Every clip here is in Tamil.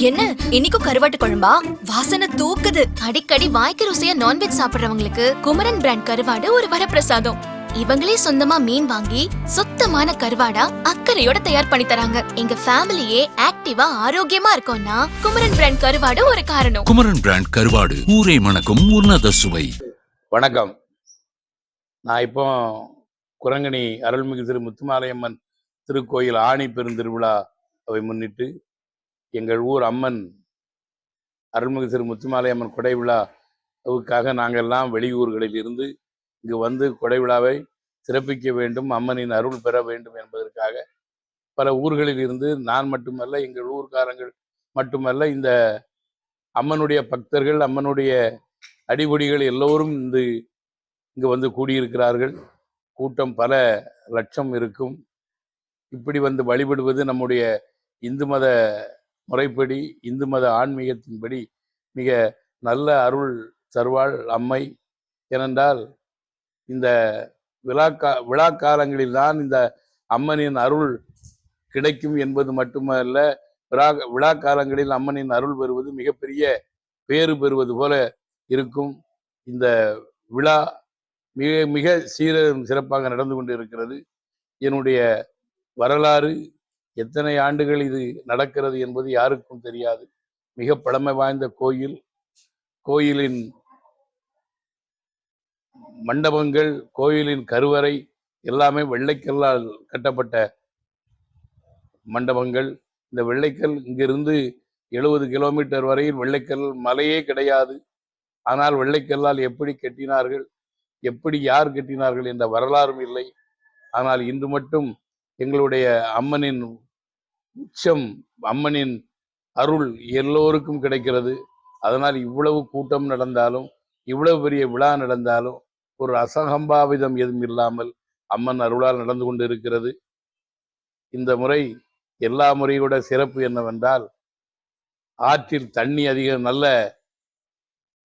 என்ன இன்னைக்கும் கருவாட்டு குழம்பா? வாசனை தூக்குது. அடிக்கடி வாய்க்கு ருசியா நான்வெஜ் சாப்பிடுறவங்களுக்கு குமரன் பிராண்ட் கருவாடு ஒரு வரப்பிரசாதம். இவங்களே சொந்தமா மீன் வாங்கி சுத்தமான கருவாடா அக்கறையோட தயார் பண்ணி தராங்க. எங்க ஃபேமிலியே ஆக்டிவா ஆரோக்கியமா இருக்கோம்னா குமரன் பிராண்ட் கருவாடு ஒரு காரணம். குமரன் பிராண்ட் கருவாடு ஊரை மணக்கும் உன்னத சுவை. வணக்கம். நான் இப்போ குரங்கணி அருள்மிகு திரு முத்துமாலையம்மன் திருக்கோயில் ஆணி பெருந்திருவிழாவை முன்னிட்டு எங்கள் ஊர் அம்மன் அருள்மிகு திரு முத்துமாலையம்மன் கொடை விழாவுக்காக நாங்கள்லாம் வெளியூர்களில் இருந்து இங்கு வந்து கொடை விழாவை சிறப்பிக்க வேண்டும், அம்மனின் அருள் பெற வேண்டும் என்பதற்காக பல ஊர்களில் இருந்து நான் மட்டுமல்ல, எங்கள் ஊர்க்காரங்கள் மட்டுமல்ல, இந்த அம்மனுடைய பக்தர்கள், அம்மனுடைய அடிபொடிகள் எல்லோரும் இங்கு வந்து கூடியிருக்கிறார்கள். கூட்டம் பல லட்சம் இருக்கும். இப்படி வந்து வழிபடுவது நம்முடைய இந்து மத முறைப்படி, இந்து மத ஆன்மீகத்தின்படி மிக நல்ல அருள் தருவாள் அம்மை. ஏனென்றால் இந்த விழா காலங்களில் தான் இந்த அம்மனின் அருள் கிடைக்கும் என்பது மட்டுமல்ல, விழா காலங்களில் அம்மனின் அருள் பெறுவது மிகப்பெரிய பேறு பெறுவது போல இருக்கும். இந்த விழா மிக மிக சிறப்பாக நடந்து கொண்டு இருக்கிறது. என்னுடைய வரலாறு எத்தனை ஆண்டுகள் இது நடக்கிறது என்பது யாருக்கும் தெரியாது. மிக பழமை வாய்ந்த கோயில். கோயிலின் மண்டபங்கள், கோயிலின் கருவறை எல்லாமே வெள்ளைக்கல்லால் கட்டப்பட்ட மண்டபங்கள். இந்த வெள்ளைக்கல் இங்கிருந்து 70 கிலோமீட்டர் வரையில் வெள்ளைக்கல் மலையே கிடையாது. ஆனால் வெள்ளைக்கல்லால் எப்படி கட்டினார்கள், எப்படி யார் கட்டினார்கள் என்ற வரலாறும் இல்லை. ஆனால் இன்று மட்டும் எங்களுடைய அம்மனின் உச்சம், அம்மனின் அருள் எல்லோருக்கும் கிடைக்கிறது. அதனால் இவ்வளவு கூட்டம் நடந்தாலும், இவ்வளவு பெரிய விழா நடந்தாலும் ஒரு அசகம்பாவிதம் எதுவும் இல்லாமல் அம்மன் அருளால் நடந்து கொண்டு இருக்கிறது. இந்த முறை எல்லா முறையோட சிறப்பு என்னவென்றால், ஆற்றில் தண்ணி நல்ல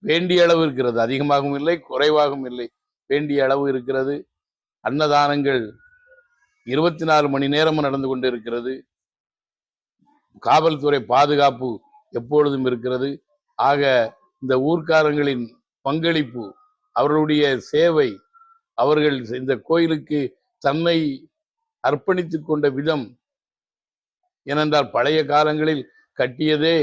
வேண்டிய அளவு இருக்கிறது. அதிகமாகவும் இல்லை, குறைவாகவும் இல்லை, வேண்டிய அளவு இருக்கிறது. அன்னதானங்கள் 24 மணி நேரமும் நடந்து கொண்டு இருக்கிறது. காவல்துறை பாதுகாப்பு எப்பொழுதும் இருக்கிறது. ஆக இந்த ஊர்க்காரங்களின் பங்களிப்பு, அவர்களுடைய சேவை, அவர்கள் இந்த கோயிலுக்கு தன்னை அர்ப்பணித்துக் கொண்ட விதம், ஏனென்றால் பழைய காலங்களில் கட்டியதே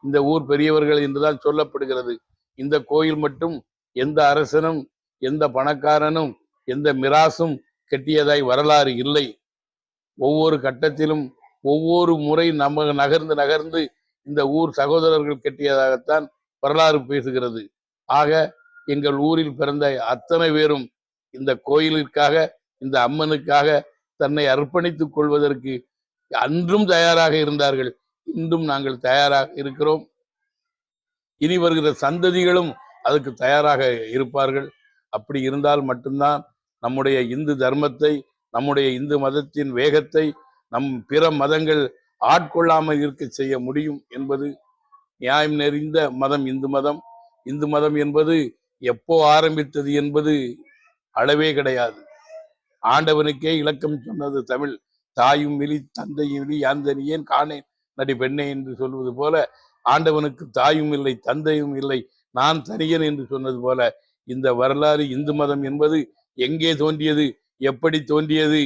இந்த ஊர் பெரியவர்கள் என்றுதான் சொல்லப்படுகிறது. இந்த கோயில் மட்டும் எந்த அரசனும், எந்த பணக்காரனும், எந்த மிராசும் கட்டியதாய் வரலாறு இல்லை. ஒவ்வொரு கட்டத்திலும் ஒவ்வொரு முறை நம்ம நகர்ந்து இந்த ஊர் சகோதரர்கள் கட்டியதாகத்தான் வரலாறு பேசுகிறது. ஆக எங்கள் ஊரில் பிறந்த அத்தனை பேரும் இந்த கோயிலுக்காக, இந்த அம்மனுக்காக தன்னை அர்ப்பணித்துக் கொள்வதற்கு அன்றும் தயாராக இருந்தார்கள். இன்றும் நாங்கள் தயாராக இருக்கிறோம். இனி வருகிற சந்ததிகளும் அதுக்கு தயாராக இருப்பார்கள். அப்படி இருந்தால் மட்டும்தான் நம்முடைய இந்து தர்மத்தை, நம்முடைய இந்து மதத்தின் வேகத்தை நம் பிற மதங்கள் ஆட்கொள்ளாமல் இருக்க செய்ய முடியும் என்பது நியாயம் நிறைந்த மதம் இந்து மதம். இந்து மதம் என்பது எப்போ ஆரம்பித்தது என்பது அளவே கிடையாது. ஆண்டவனுக்கே இலக்கம் சொன்னது தமிழ். தாயும் விழி தந்தையும் விழி யாந்தனியேன் காணேன் நடி பெண்ணே என்று சொல்வது போல, ஆண்டவனுக்கு தாயும் இல்லை, தந்தையும் இல்லை, நான் தனியன் என்று சொன்னது போல, இந்த வரலாறு இந்து மதம் என்பது எங்கே தோன்றியது, எப்படி தோன்றியது,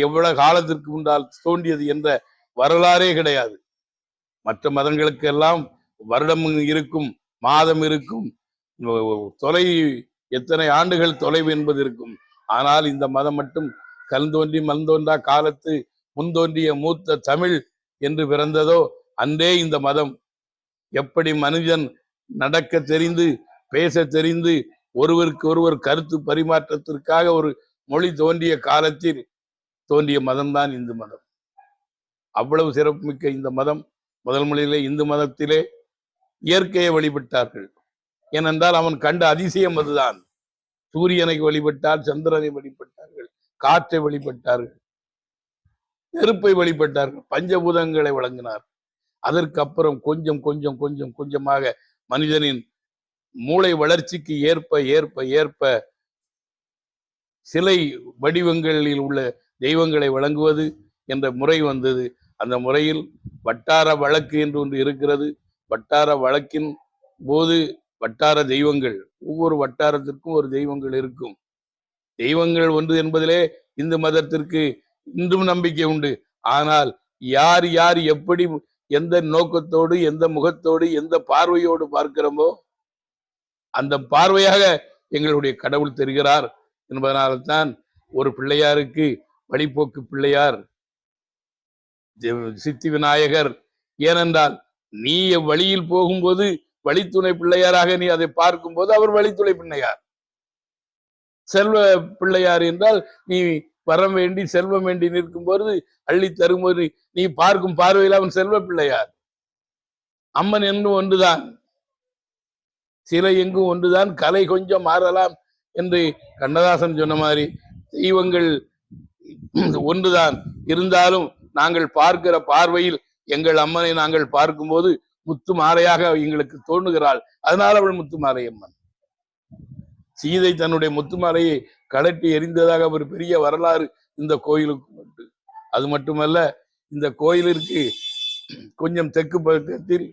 எவ்வளவு காலத்திற்கு முன்னால் தோன்றியது என்ற வரலாறே கிடையாது. மற்ற மதங்களுக்கு எல்லாம் வருடம் இருக்கும், மாதம் இருக்கும், தொலை எத்தனை ஆண்டுகள் தொலைவு என்பது இருக்கும். ஆனால் இந்த மதம் மட்டும் கல் தோன்றி மண் தோன்றா காலத்து முன்தோன்றிய மூத்த தமிழ் என்று பிறந்ததோ அன்றே இந்த மதம். எப்படி மனிதன் நடக்க தெரிந்து, பேச தெரிந்து, ஒருவருக்கு ஒருவர் கருத்து பரிமாற்றத்திற்காக ஒரு மொழி தோன்றிய காலத்தில் தோன்றிய மதம்தான் இந்து மதம். அவ்வளவு சிறப்புமிக்க இந்த மதம், முதல் மொழியிலே இந்து மதத்திலே இயற்கையை வழிபட்டார்கள். ஏனென்றால் அவன் கண்ட அதிசயம் அதுதான். சூரியனை வழிபட்டால், சந்திரனை வழிபட்டார்கள், காற்றை வழிபட்டார்கள், நெருப்பை வழிபட்டார்கள், பஞ்சபூதங்களை வழங்கினார். அதற்கு அப்புறம் கொஞ்சம் கொஞ்சம் கொஞ்சம் கொஞ்சமாக மனிதனின் மூளை வளர்ச்சிக்கு ஏற்ப ஏற்ப ஏற்ப சிலை வடிவங்களில் உள்ள தெய்வங்களை வழங்குவது என்ற முறை வந்தது. அந்த முறையில் வட்டார வழக்கு என்று ஒன்று இருக்கிறது. வட்டார வழக்கின் போது வட்டார தெய்வங்கள், ஒவ்வொரு வட்டாரத்திற்கும் ஒரு தெய்வங்கள் இருக்கும். தெய்வங்கள் ஒன்று என்பதிலே இந்து மதத்திற்கு இன்றும் நம்பிக்கை உண்டு. ஆனால் யார் யார் எப்படி எந்த நோக்கத்தோடு, எந்த முகத்தோடு, எந்த பார்வையோடு பார்க்கிறோமோ அந்த பார்வையாக எங்களுடைய கடவுள் தெரிகிறார் என்பதனால்தான் ஒரு பிள்ளையாருக்கு வழிபோக்கு பிள்ளையார், சித்தி விநாயகர். ஏனென்றால் நீ வழியில் போகும்போது வழித்துணை பிள்ளையாராக நீ அதை பார்க்கும் போது அவர் வழித்துணை பிள்ளையார். செல்வ பிள்ளையார் என்றால் நீ வரம் வேண்டி செல்வம் வேண்டி நிற்கும் போது அள்ளி தரும்போது நீ பார்க்கும் பார்வையில் அவன் செல்வ பிள்ளையார். அம்மன் என்றும் ஒன்றுதான், சிலை எங்கும் ஒன்றுதான், கலை கொஞ்சம் மாறலாம் என்று கண்ணதாசன் சொன்ன மாதிரி தெய்வங்கள் ஒன்றுதான். இருந்தாலும் நாங்கள் பார்க்கிற பார்வையில் எங்கள் அம்மனை நாங்கள் பார்க்கும்போது முத்து மாலையாக எங்களுக்கு தோணுகிறாள். அதனால் அவள் முத்து மாலை அம்மன். சீதை தன்னுடைய முத்து மாலையை கலட்டி எறிந்ததாக ஒரு பெரிய வரலாறு இந்த கோயிலுக்கு உண்டு. அது மட்டுமல்ல, இந்த கோயிலிற்கு கொஞ்சம் தெற்கு பக்கத்தில்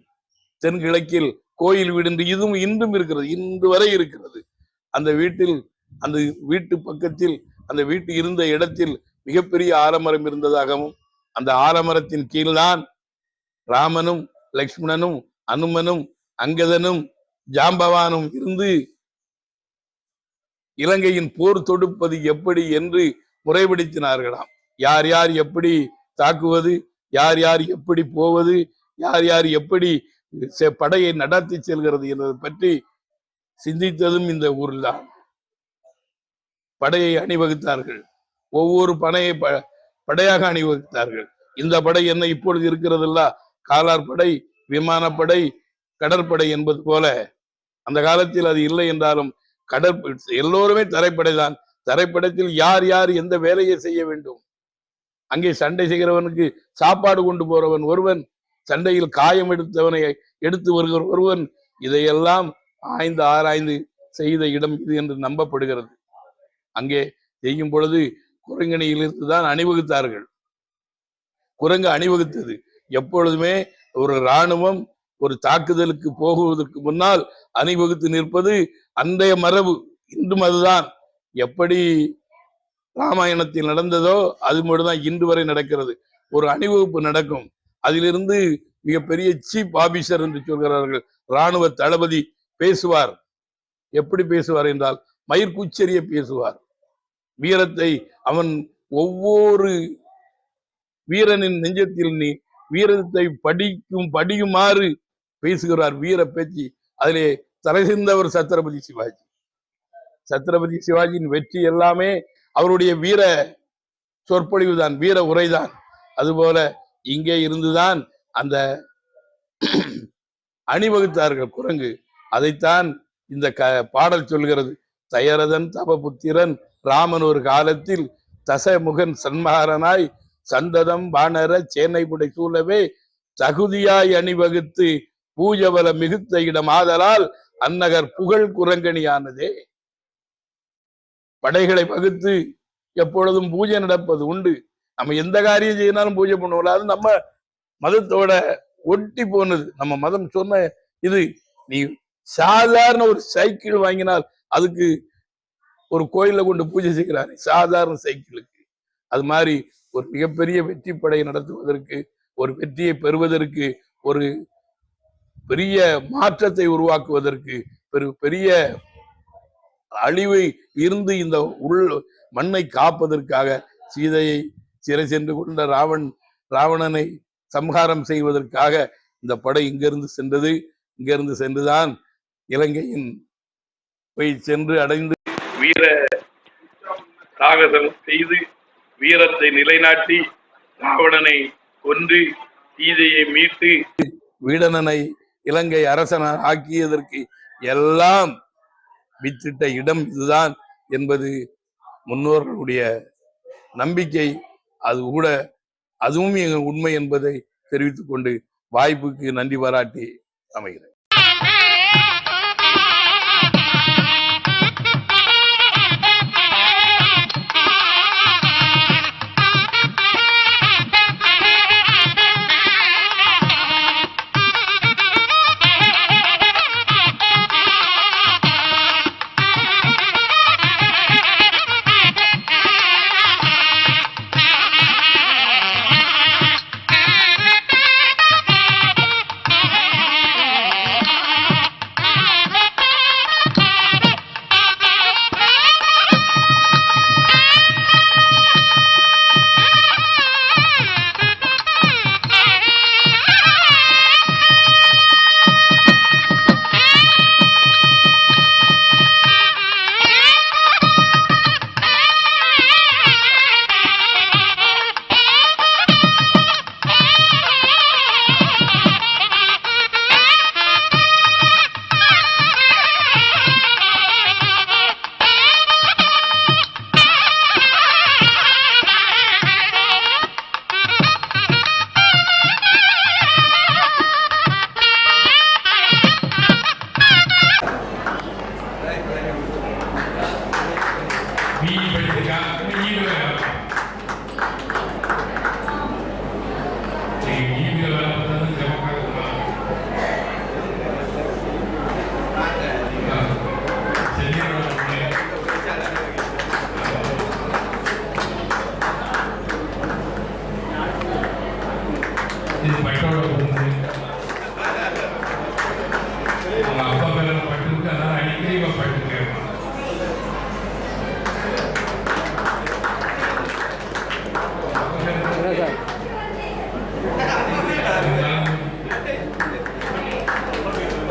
தென்கிழக்கில் கோயில் வீடு என்று இதுவும் இன்றும் இருக்கிறது, இன்று வரை இருக்கிறது. அந்த வீட்டு பக்கத்தில் அந்த வீட்டு இருந்த இடத்தில் மிகப்பெரிய ஆலமரம் இருந்ததாகவும், அந்த ஆலமரத்தின் கீழ்தான் ராமனும் லக்ஷ்மணனும் அனுமனும் அங்கதனும் ஜாம்பவானும் இருந்து இலங்கையின் போர் தொடுப்பது எப்படி என்று முறைப்படுத்தினார்களாம். யார் யார் எப்படி தாக்குவது, யார் யார் எப்படி போவது, யார் யார் எப்படி படையை நடத்தி செல்கிறது என்பதை பற்றி சிந்தித்ததும் இந்த ஊரில் தான். படையை அணிவகுத்தார்கள், ஒவ்வொரு படையாக அணிவகுத்தார்கள். இந்த படை என்ன இப்பொழுது இருக்கிறதல்ல, காலார் படை, விமானப்படை, கடற்படை என்பது போல. அந்த காலத்தில் அது இல்லை என்றாலும் எல்லோருமே தரைப்படைதான். தரைப்படத்தில் யார் யார் எந்த வேலையை செய்ய வேண்டும், அங்கே சண்டை செய்கிறவனுக்கு சாப்பாடு கொண்டு போறவன் ஒருவன், சண்டையில் காயம் எடுத்தவனை எடுத்து வருகிற ஒருவன், இதையெல்லாம் ஆராய்ந்து செய்த இடம் இது என்று நம்பப்படுகிறது. அங்கே செய்யும் பொழுது குரங்கணியிலிருந்து தான் அணிவகுத்தார்கள். குரங்கு அணிவகுத்தது எப்பொழுதுமே ஒரு இராணுவம் ஒரு தாக்குதலுக்கு போகுவதற்கு முன்னால் அணிவகுத்து நிற்பது அன்றைய மரபு, இன்றும் அதுதான். எப்படி ராமாயணத்தில் நடந்ததோ அது மட்டும்தான் இன்று வரை நடக்கிறது. ஒரு அணிவகுப்பு நடக்கும், அதிலிருந்து மிகப்பெரிய சீப் ஆபீசர் என்று சொல்கிறார்கள், இராணுவ தளபதி பேசுவார். எப்படி பேசுவார் என்றால் மயிர்கூச்சரிய பேசுவார். வீரத்தை அவன் ஒவ்வொரு வீரனின் நெஞ்சத்தில் நீ வீரத்தை படியுமாறு பேசுகிறார். வீர பேச்சு. அதிலே தலை சிறந்தவர் சத்ரபதி சிவாஜி. சத்ரபதி சிவாஜியின் வெற்றி எல்லாமே அவருடைய வீர சொற்பொழிவுதான், வீர உரைதான். அதுபோல இங்கே இருந்துதான் அந்த அணிவகுத்தார்கள் குரங்கு. அதைத்தான் இந்த பாடல் சொல்கிறது. தயரதன் தபபுத்திரன் ராமன் ஒரு காலத்தில் தசமுகன் சன்மாரனாய் சந்ததம் வானர சேனை புடை சூழவே தகுதியாய் அணிவகுத்து பூஜபல மிகுத்த இடம் ஆதலால் அந்நகர் புகழ் குரங்கணியானதே. படைகளை வகுத்து எப்பொழுதும் பூஜை நடப்பது உண்டு. நம்ம எந்த காரியம் செய்யினாலும் பூஜை பண்ணுவோம். அது நம்ம மதத்தோட ஒட்டி போனது. நம்ம மதம் சொன்ன இது. நீ சாதாரண ஒரு சைக்கிள் வாங்கினால் அதுக்கு ஒரு கோயில கொண்டு பூஜை செய்கிறாரு, சாதாரண சைக்கிளுக்கு. அது மாதிரி ஒரு மிகப்பெரிய வெற்றி படை நடத்துவதற்கு, ஒரு வெற்றியை பெறுவதற்கு, ஒரு பெரிய மாற்றத்தை உருவாக்குவதற்கு, பெரிய அழிவை இருந்து இந்த மண்ணை காப்பதற்காக சீதையை சிறை சென்று கொண்ட ராவணனை சம்ஹாரம் செய்வதற்காக இந்த படை இங்கிருந்து சென்றது. இங்கிருந்து சென்றுதான் இலங்கையின் போய் சென்று அடைந்து வீர சாகசம் செய்து வீரத்தை நிலைநாட்டி ராவணனை கொன்று சீதையை மீட்டு வீடனனை இலங்கை அரசன ஆக்கியதற்கு எல்லாம் வித்திட்ட இடம் இதுதான் என்பது முன்னோர்களுடைய நம்பிக்கை. அதுவும் உண்மை என்பதை தெரிவித்துக் கொண்டு வாய்ப்புக்கு நன்றி பாராட்டி அமைகிறேன்.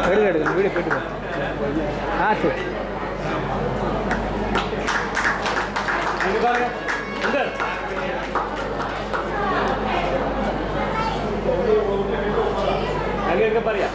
எடுக்க வீடியோ போயிட்டு ஆ சரி அங்கே பாருங்க அங்கே இருக்க பாருங்க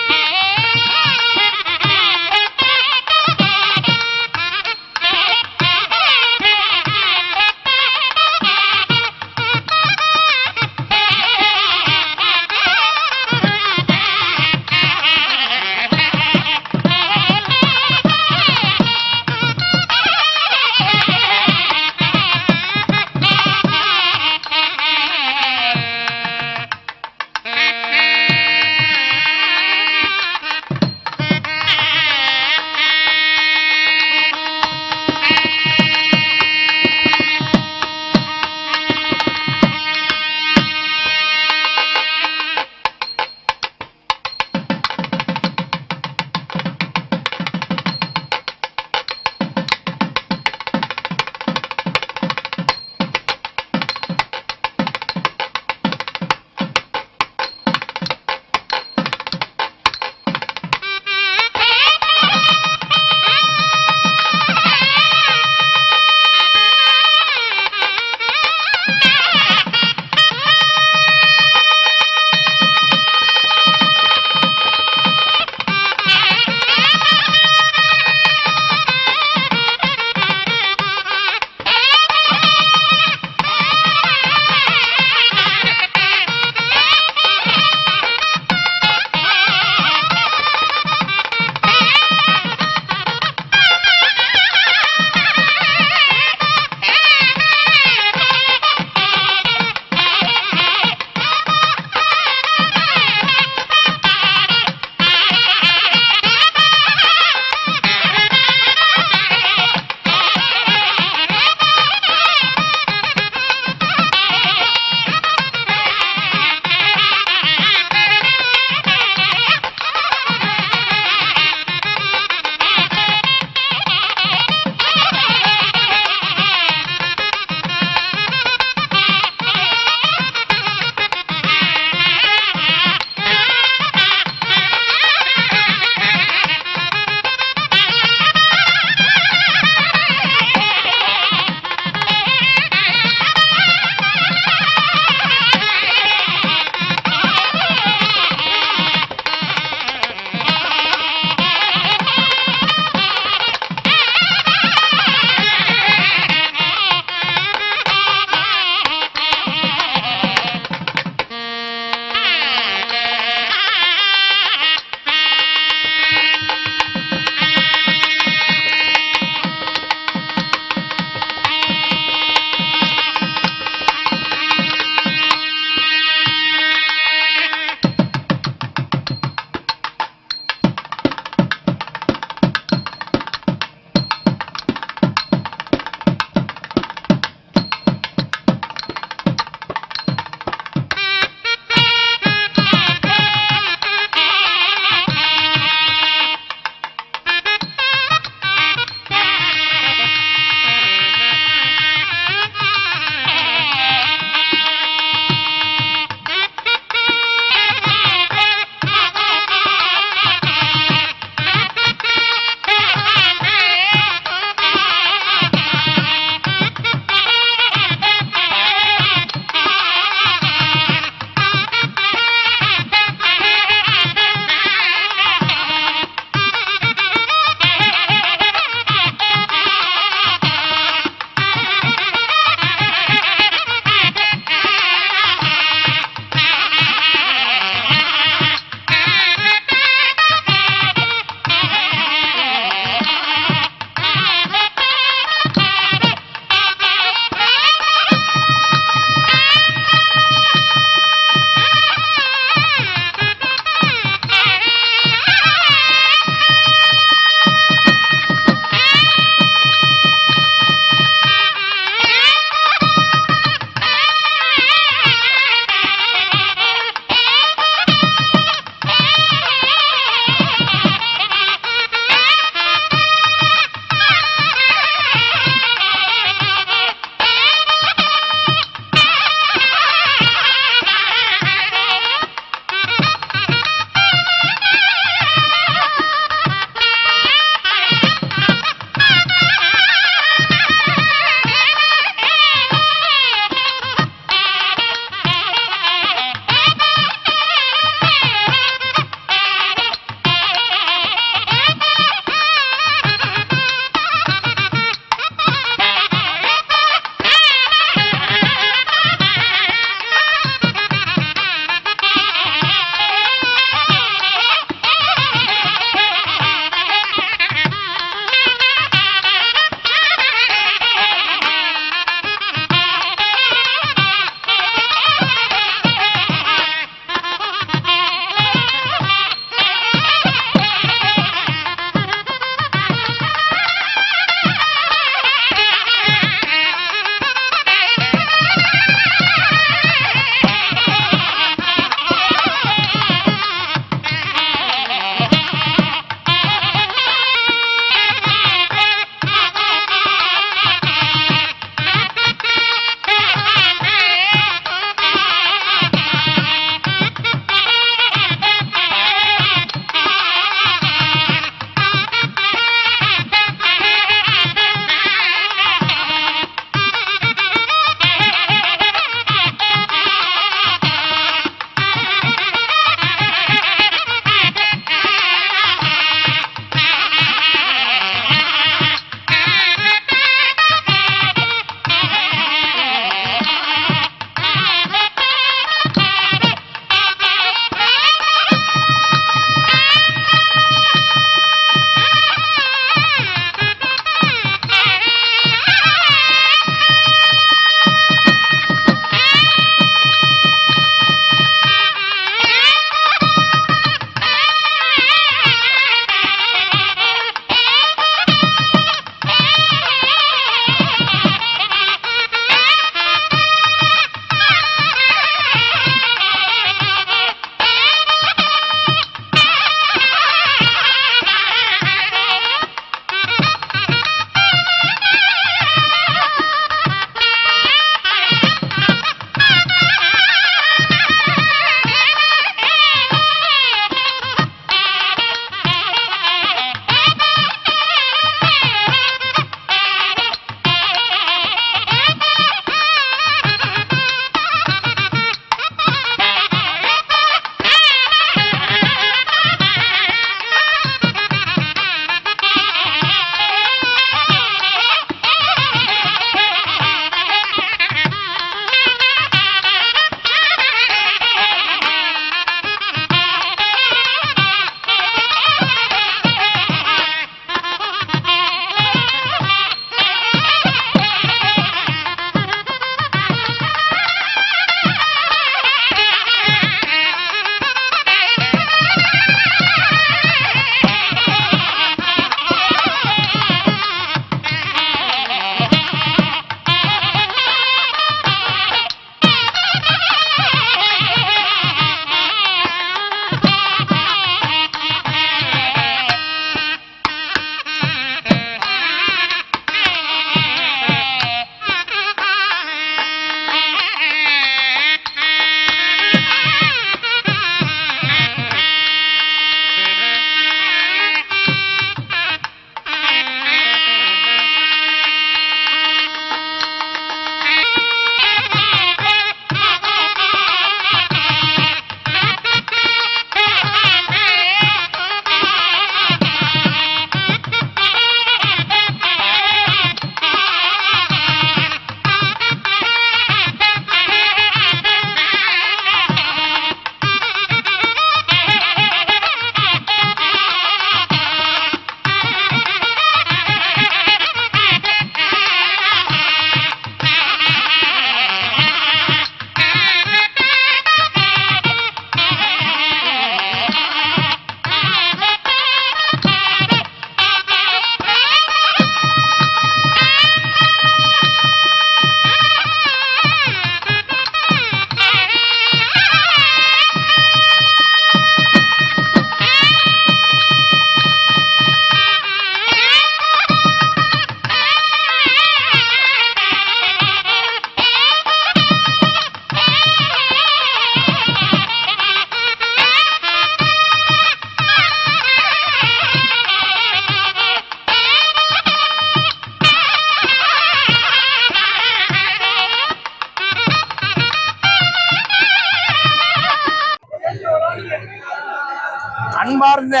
அன்பார்ந்த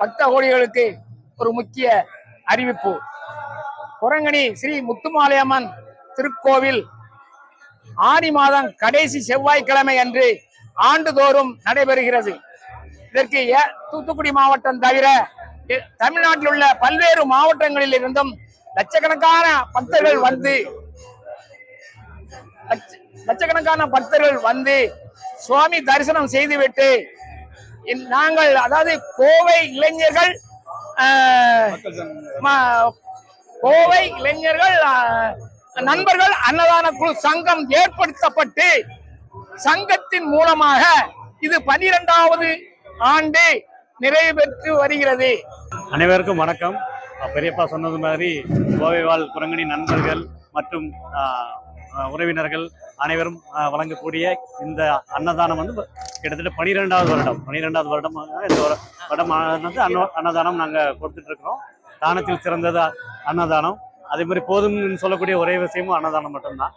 பக்த கோடிகளுக்கு ஒரு முக்கிய அறிவிப்பு. குரங்கணி ஸ்ரீ முத்துமாலையம்மன் திருக்கோவில் ஆடி மாதம் கடைசி செவ்வாய்க்கிழமை அன்று ஆண்டுதோறும் நடைபெறுகிறது. இதற்கு தூத்துக்குடி மாவட்டம் தவிர தமிழ்நாட்டில் உள்ள பல்வேறு மாவட்டங்களில் இருந்தும் லட்சக்கணக்கான பக்தர்கள் வந்து சுவாமி தரிசனம் செய்துவிட்டு நாங்கள், அதாவது கோவை இளைஞர்கள் நண்பர்கள் அன்னதான குழு சங்கம் ஏற்படுத்தப்பட்டு சங்கத்தின் மூலமாக இது 12வது ஆண்டு நிறைவு பெற்று வருகிறது. அனைவருக்கும் வணக்கம். பெரியப்பா சொன்னது மாதிரி கோவை வாழ் குரங்கணி நண்பர்கள் மற்றும் உறவினர்கள் அனைவரும் வழங்கக்கூடிய இந்த அன்னதானம் வந்து கிட்டத்தட்ட 12வது வருடம் இந்த வருடம் வந்து அன்னதானம் நாங்கள் கொடுத்துட்டு இருக்கிறோம். தானத்தில் சிறந்தது அன்னதானம். அதே மாதிரி போதும்னு சொல்லக்கூடிய ஒரே விஷயமும் அன்னதானம் மட்டும்தான்.